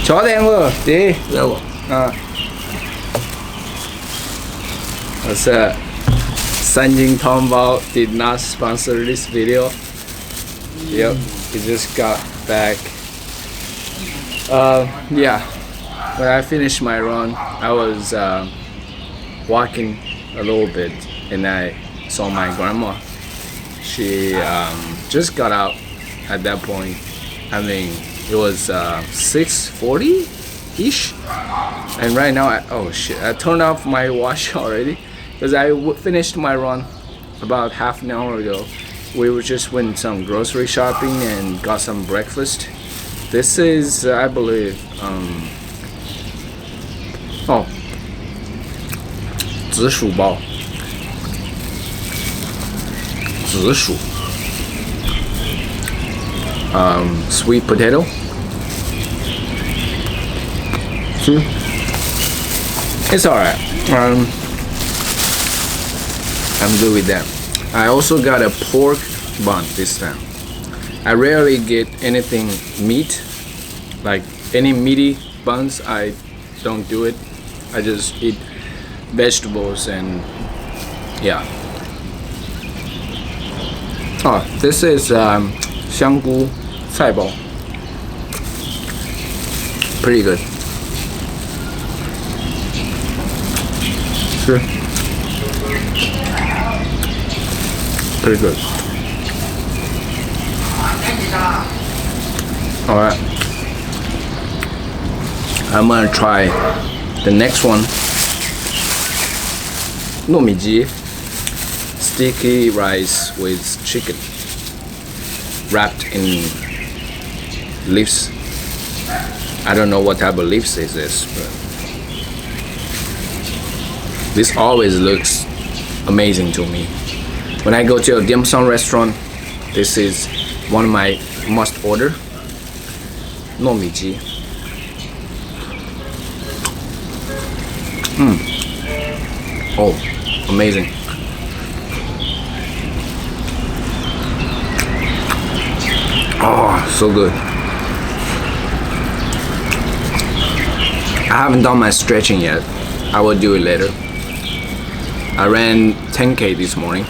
坐定喎，啲有啊。What's up? Sanjing Tombao did not sponsor this video. Yep, he just got back. Yeah, when I finished my run, I was walking a little bit, and I saw my grandma. She just got out at that point. I mean, it was 6:40-ish, and right now, oh shit, I turned off my watch already because I finished my run about half an hour ago. We were just went some grocery shopping and got some breakfast. This is, I believe, 紫薯包，紫薯。Sweet potato. It's alright. I'm good with that. I also got a pork bun this time. I rarely get anything meat, like any meaty buns. I don't do it. I just eat vegetables and yeah. Oh, this is 香菇菜包. Pretty good. Sure. Pretty good. Alright. I'm gonna try the next one. 糯米鸡 sticky rice with chicken wrapped in leaves. I don't know what type of leaves is this, but this always looks amazing to me. When I go to a dim sum restaurant, this is one of my must order. 糯米鸡. Oh, amazing. Oh, so good. I haven't done my stretching yet. I will do it later. I ran 10K this morning.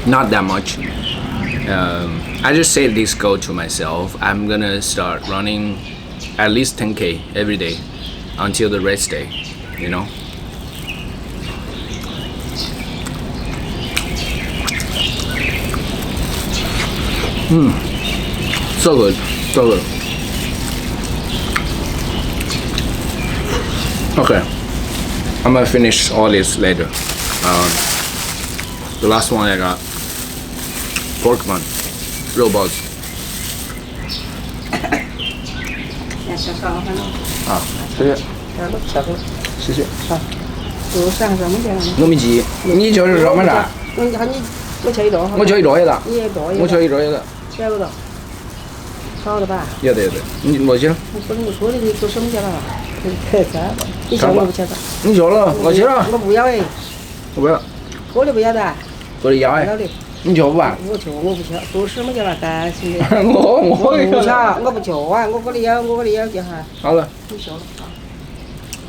Not that much. I just set this goal to myself. I'm gonna start running at least 10K every day until the race day, you know? So good, so good. Okay, I'm gonna finish all this later. The last one I got pork bun, 肉包子。啊，谢谢。谢谢。糯米鸡，你就是什么啥？我吃一多。我吃一多也得。我吃一多也得。晓得了。少了吧？也得。你我去了。我说的你做什么去了？你叫我不吃了。你叫了，我去了。我不要哎。我不要。我的不要的。我的要哎。你叫不吧？我去，我不去，做什么去了？担心的。我不去，我不去啊！我这里要去哈。好了。你笑了。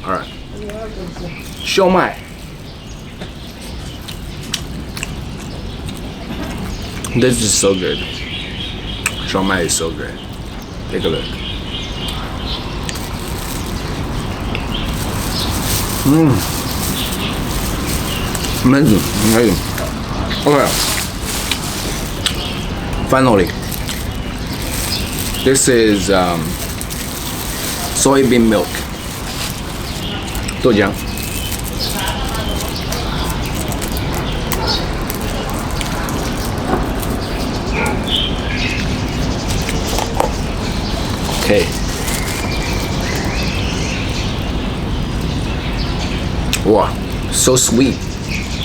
Alright. 烧麦。This is so good. 烧麦 is so good. Take a look. Amazing. Okay. Finally, this is soybean milk. 豆浆。Okay. Wow, so sweet.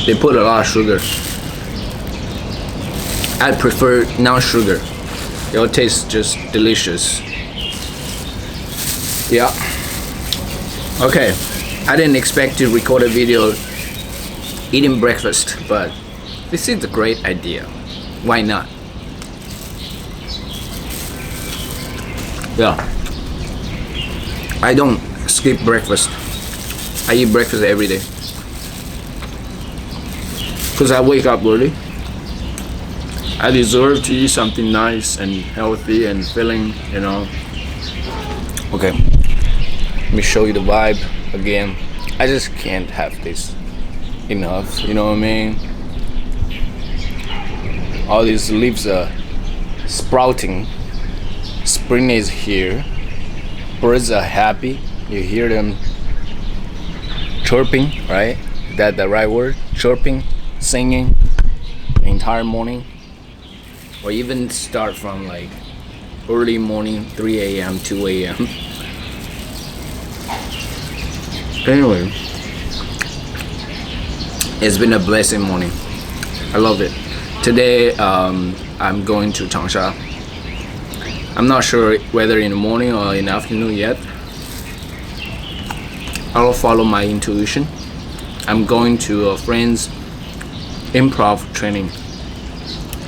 They put a lot of sugar. I prefer non-sugar. It'll taste just delicious. Yeah. Okay. I didn't expect to record a video eating breakfast, but this is a great idea. Why not? Yeah. I don't skip breakfast. I eat breakfast every day. Because I wake up early. I deserve to eat something nice and healthy and filling, you know. Okay, let me show you the vibe again. I just can't have this enough, you know what I mean? All these leaves are sprouting. Spring is here. Birds are happy. You hear them chirping, right? Is that the right word? Chirping, singing the entire morning. Or even start from like early morning, 3 a.m., 2 a.m. Anyway, it's been a blessing morning. I love it. Today, I'm going to Changsha. I'm not sure whether in the morning or in the afternoon yet. I'll follow my intuition. I'm going to a friend's improv training.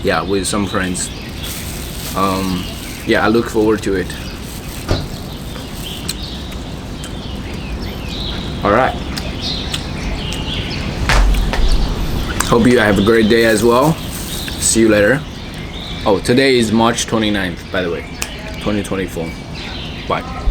Yeah, with some friends. Yeah, I look forward to it. Alright. Hope you have a great day as well. See you later. Oh, today is March 29th, by the way, 2024. Bye.